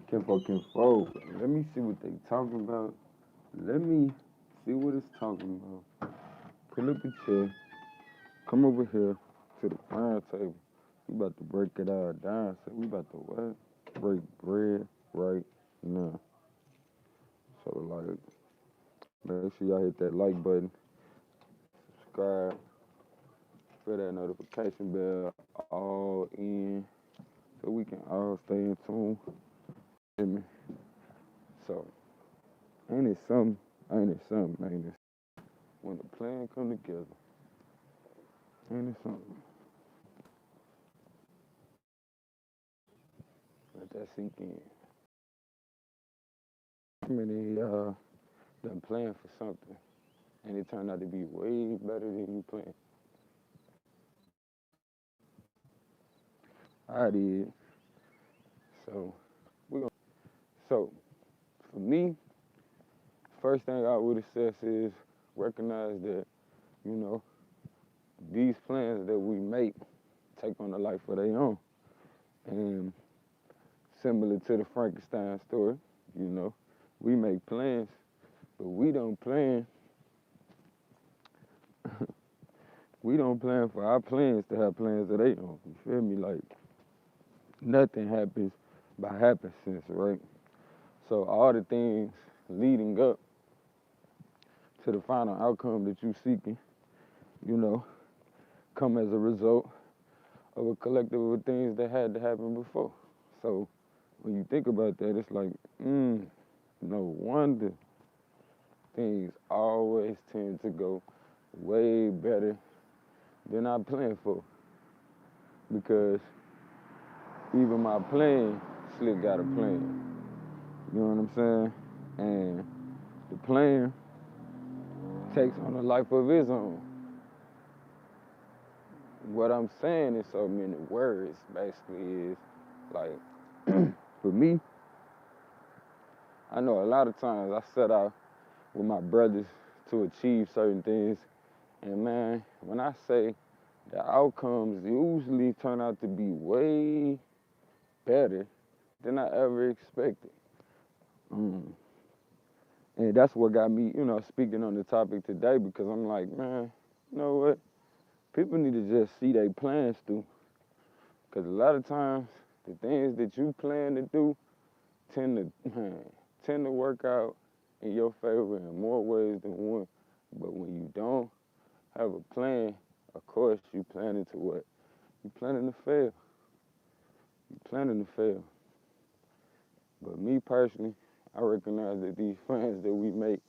Kinfolk. Let me see what they talking about. Let me see what it's talking about. Pull up a chair. Come over here to the fire table. We about to break it all down. So we about to what? Break bread right now. So like, make sure y'all hit that like button, subscribe, hit that notification bell all in, so we can all stay in tune. Hear me? So ain't it something? Ain't it something? Ain't it? When the plan come together, ain't it something? Let that sink in. How many done plan for something and it turned out to be way better than you planned? I did. So we gonna. So for me, first thing I would assess is recognize that you know these plans that we make take on a life of their own, and similar to the Frankenstein story, you know, we make plans, but we don't plan. We don't plan for our plans to have plans of their own. You feel me? Like nothing happens by happenstance, right? So all the things leading up to the final outcome that you're seeking, you know, come as a result of a collective of things that had to happen before. So when you think about that, it's like, no wonder things always tend to go way better than I planned for. Because even my plan slick got a plan. You know what I'm saying? And the plan takes on a life of its own. What I'm saying in so many words basically is like, for me, I know a lot of times I set out with my brothers to achieve certain things. And man, when I say the outcomes usually turn out to be way better than I ever expected. Mm. And that's what got me, speaking on the topic today because I'm like, man, you know what? People need to just see their plans through. Because a lot of times, the things that you plan to do tend to work out in your favor in more ways than one. But when you don't have a plan, of course, you planning to what? You planning to fail. You planning to fail. But me personally, I recognize that these plans that we make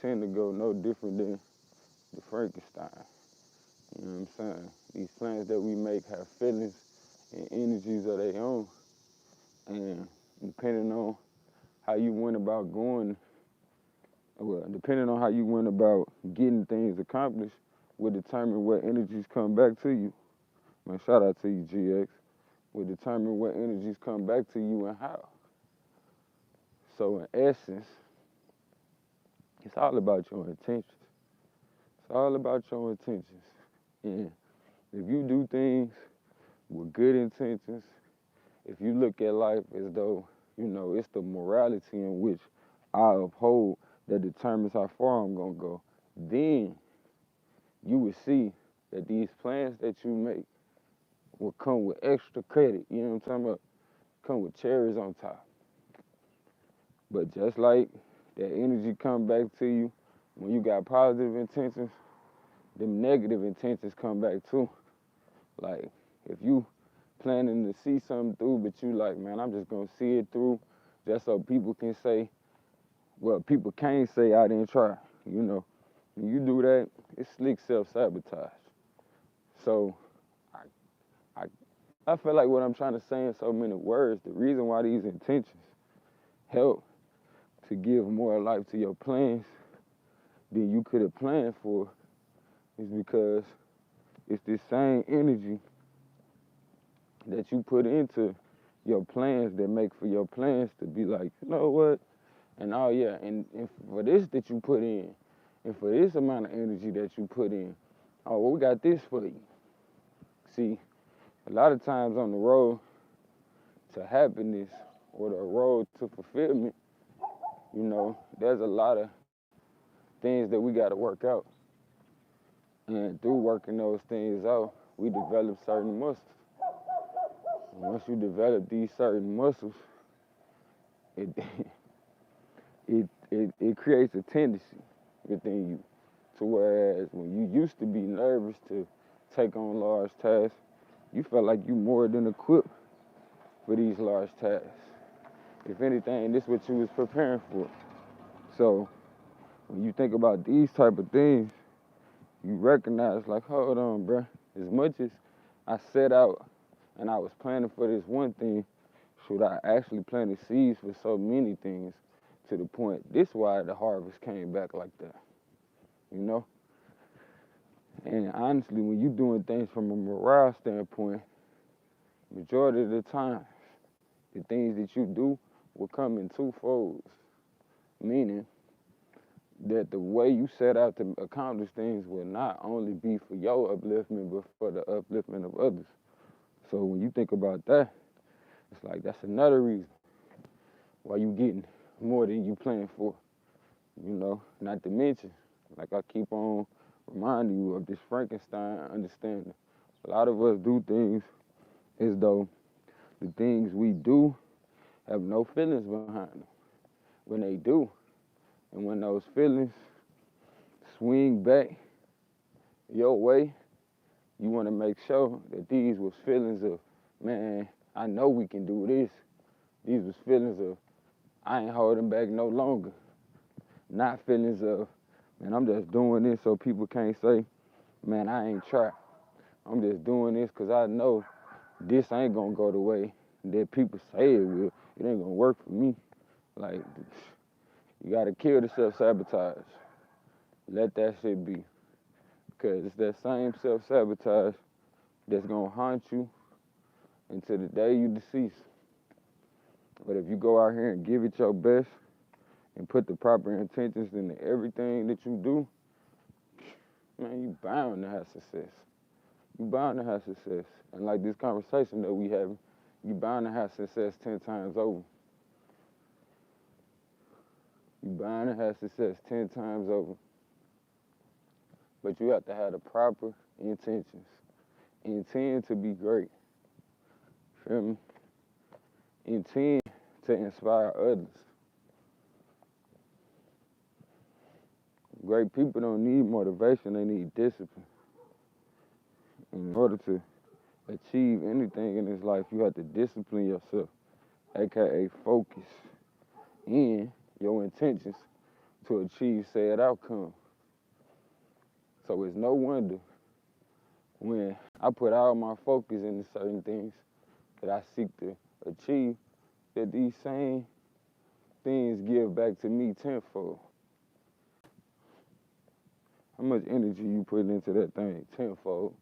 tend to go no different than the Frankenstein. You know what I'm saying? These plans that we make have feelings and energies of their own. And depending on how you went about depending on how you went about getting things accomplished, will determine what energies come back to you. Man, shout out to you, GX. Will determine what energies come back to you and how. So in essence, it's all about your intentions. It's all about your intentions. And if you do things with good intentions, if you look at life as though, it's the morality in which I uphold that determines how far I'm gonna go, then you would see that these plans that you make will come with extra credit. You know what I'm talking about? Come with cherries on top. But just like that energy come back to you when you got positive intentions, them negative intentions come back too. Like if you planning to see something through, but you like, man, I'm just gonna see it through just so people can say, well, people can't say I didn't try. When you do that, it's slick self-sabotage. So I, I, I feel like what I'm trying to say in so many words, the reason why these intentions help to give more life to your plans than you could have planned for is because it's this same energy that you put into your plans that make for your plans to be like, you know what? And oh yeah, and for this that you put in, and for this amount of energy that you put in, oh, well, we got this for you. See, a lot of times on the road to happiness, or the road to fulfillment, there's a lot of things that we got to work out. And through working those things out, we develop certain muscles. And once you develop these certain muscles, it it creates a tendency within you to whereas when you used to be nervous to take on large tasks, you felt like you more than equipped for these large tasks. If anything, this is what you was preparing for. So when you think about these type of things, you recognize like, hold on, bruh. As much as I set out and I was planning for this one thing, should I actually planted seeds for so many things to the point, this why the harvest came back like that, you know? And honestly, when you're doing things from a morale standpoint, majority of the time, the things that you do will come in two folds, meaning that the way you set out to accomplish things will not only be for your upliftment, but for the upliftment of others. So when you think about that, it's like that's another reason why you getting more than you planned for, Not to mention, like I keep on reminding you of this Frankenstein understanding. A lot of us do things as though the things we do have no feelings behind them. When they do, and when those feelings swing back your way, you want to make sure that these was feelings of, man, I know we can do this. These was feelings of, I ain't holding back no longer. Not feelings of, man, I'm just doing this so people can't say, man, I ain't try. I'm just doing this because I know this ain't going to go the way that people say it will. It ain't going to work for me. Like, you got to kill the self-sabotage. Let that shit be. Because it's that same self-sabotage that's going to haunt you until the day you decease. But if you go out here and give it your best and put the proper intentions into everything that you do, man, you bound to have success. You bound to have success. And like this conversation that we having, you bound to have success 10 times over. You bound to have success 10 times over. But you have to have the proper intentions. Intend to be great. Feel me? Intend to inspire others. Great people don't need motivation, they need discipline. In order to achieve anything in this life, you have to discipline yourself, aka focus in your intentions to achieve said outcome. So it's no wonder when I put all my focus into certain things that I seek to achieve, that these same things give back to me tenfold. How much energy you put into that thing? Tenfold.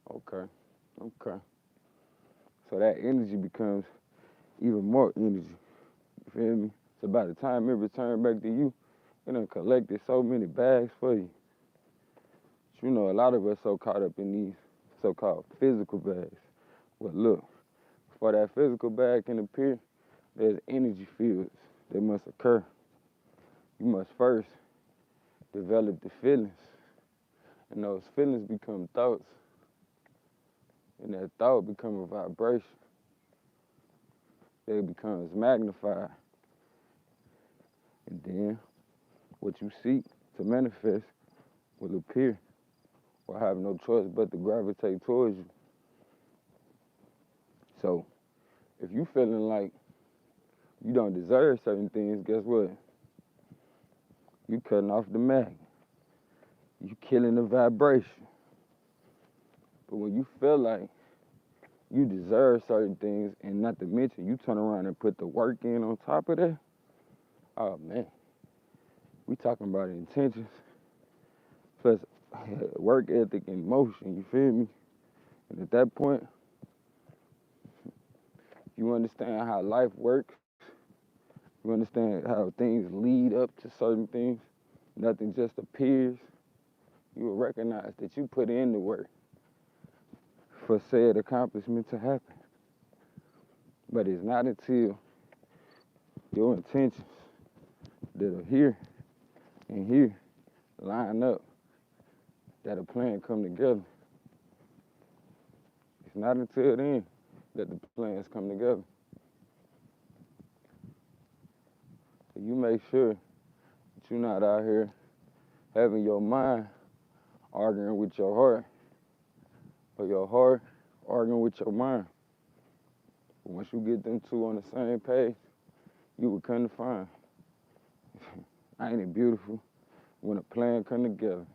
Okay. So that energy becomes even more energy. You feel me? So by the time it returns back to you, it done collected so many bags for you. But a lot of us so caught up in these so-called physical bags. But look, for that physical bag can appear, there's energy fields that must occur. You must first develop the feelings. And those feelings become thoughts. And that thought becomes a vibration. It becomes magnified. And then what you seek to manifest will appear or have no choice but to gravitate towards you. So if you feeling like you don't deserve certain things, guess what? You cutting off the magnet. You killing the vibration. But when you feel like you deserve certain things, and not to mention you turn around and put the work in on top of that, oh man, we talking about intentions plus work ethic and motion, you feel me? And at that point, you understand how life works. You understand how things lead up to certain things. Nothing just appears. You will recognize that you put in the work for said accomplishment to happen. But it's not until your intentions that are here and here line up, that a plan come together. It's not until then that the plans come together. So you make sure that you're not out here having your mind arguing with your heart, or your heart arguing with your mind. But once you get them two on the same page, you will come to find, ain't it beautiful when a plan come together?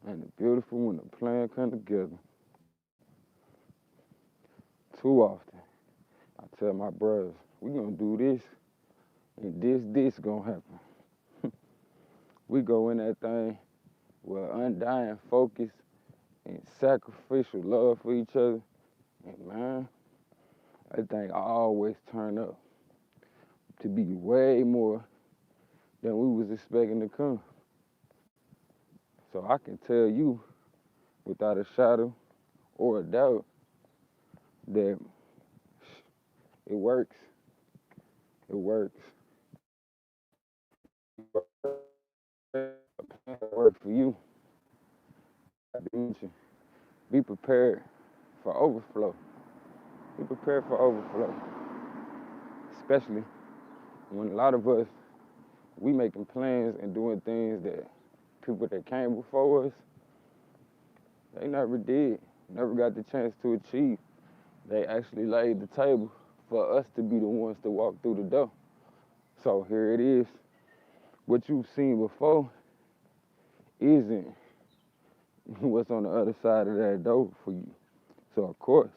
Ain't it beautiful when a plan come together? Too often, I tell my brothers, we gonna do this, and this gonna happen. We go in that thing with undying focus and sacrificial love for each other, and man, that thing always turn up to be way more than we was expecting to come. So I can tell you without a shadow or a doubt that it works. It works. It works for you. Be prepared for overflow. Be prepared for overflow. Especially when a lot of us, we making plans and doing things that people that came before us, they never did, never got the chance to achieve. They actually laid the table for us to be the ones to walk through the door. So here it is. What you've seen before isn't what's on the other side of that door for you. So of course,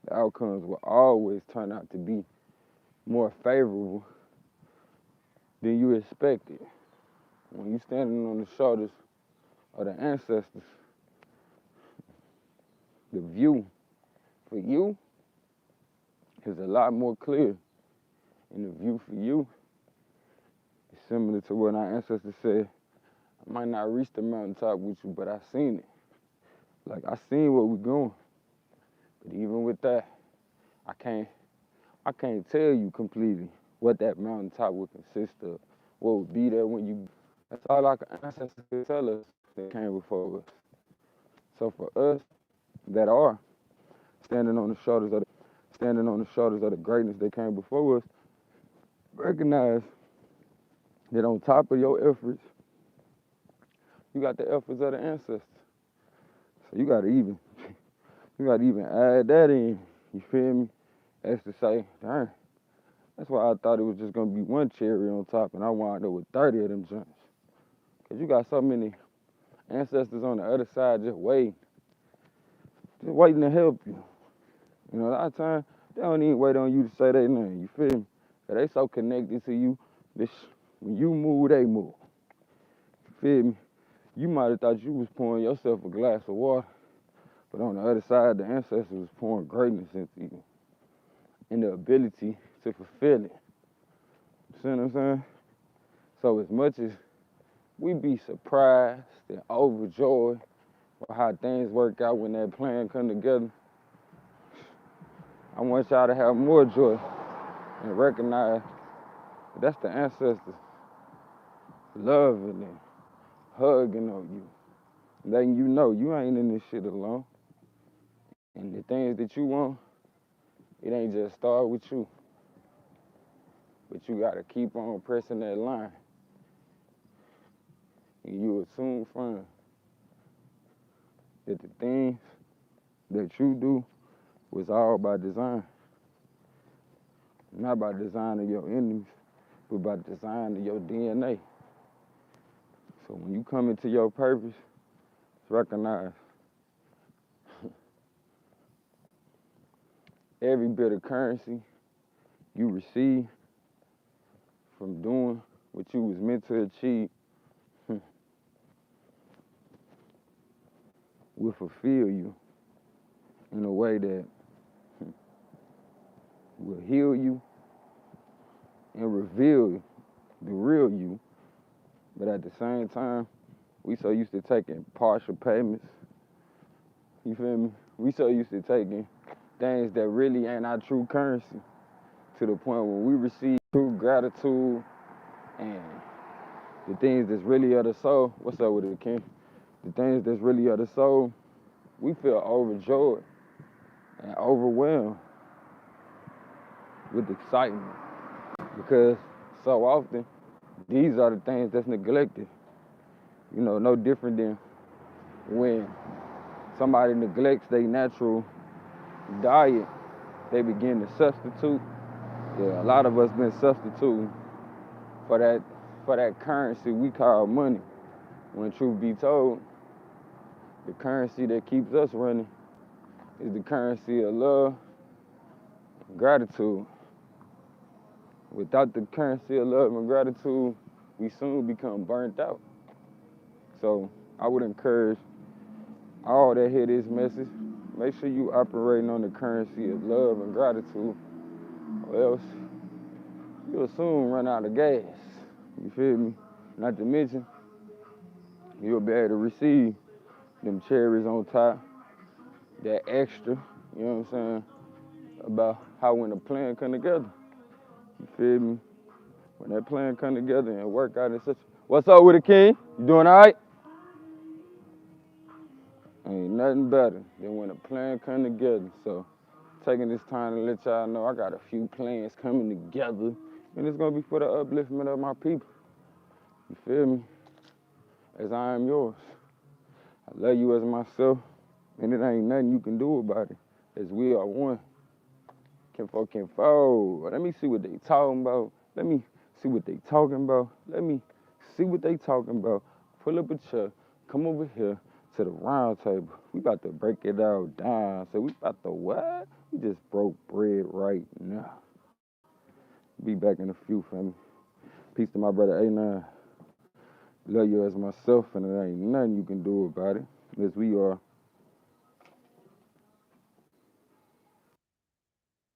the outcomes will always turn out to be more favorable than you expected. When you're standing on the shoulders of the ancestors, the view for you is a lot more clear. And the view for you is similar to what our ancestors said, I might not reach the mountaintop with you, but I seen it. Like, I seen where we're going. But even with that, I can't tell you completely what that mountaintop would consist of, what would be there when you. That's all our ancestors could tell us that came before us. So for us that are standing on the shoulders of the greatness that came before us, recognize that on top of your efforts, you got the efforts of the ancestors. So you gotta even add that in. You feel me? As to say, darn, that's why I thought it was just gonna be one cherry on top, and I wound up with 30 of them joints. Cause you got so many ancestors on the other side just waiting to help you. You know, a lot of times they don't even wait on you to say their name. You feel me? Cause they so connected to you. When you move, they move. You feel me? You might have thought you was pouring yourself a glass of water, but on the other side, the ancestors was pouring greatness into you and the ability to fulfill it. See what I'm saying? So as much as we be surprised and overjoyed by how things work out when that plan come together, I want y'all to have more joy and recognize that that's the ancestors loving and hugging on you, letting you know you ain't in this shit alone. And the things that you want, it ain't just start with you, but you gotta keep on pressing that line, and you will soon find that the things that you do was all by design. Not by design of your enemies, but by design of your DNA. So when you come into your purpose, recognize every bit of currency you receive from doing what you was meant to achieve will fulfill you in a way that will heal you and reveal the real you. But at the same time, we so used to taking partial payments. You feel me? We so used to taking things that really ain't our true currency to the point when we receive true gratitude and the things that's really of the soul. What's up with it, King? The things that's really of the soul, we feel overjoyed and overwhelmed with excitement because so often these are the things that's neglected. You know, no different than when somebody neglects their natural diet, they begin to substitute. Yeah, a lot of us been substituting for that currency we call money. When truth be told, the currency that keeps us running is the currency of love and gratitude. Without the currency of love and gratitude, we soon become burnt out. So I would encourage all that hear this message, make sure you operating on the currency of love and gratitude, or else you'll soon run out of gas. You feel me? Not to mention, you'll be able to receive them cherries on top, that extra, you know what I'm saying, about how when a plan come together. You feel me? When that plan come together and work out in such. What's up with it, King? You doing all right? Ain't nothing better than when a plan come together. So taking this time to let y'all know I got a few plans coming together, and it's gonna be for the upliftment of my people. You feel me? As I am yours. I love you as myself, and it ain't nothing you can do about it. As we are one. Kinfo. Let me see what they talking about. Let me see what they talking about. Let me see what they talking about. Pull up a chair. Come over here to the round table. We about to break it all down. So we about to what? We just broke bread right now. Be back in a few, family. Peace to my brother A9. Love you as myself, and there ain't nothing you can do about it. As we are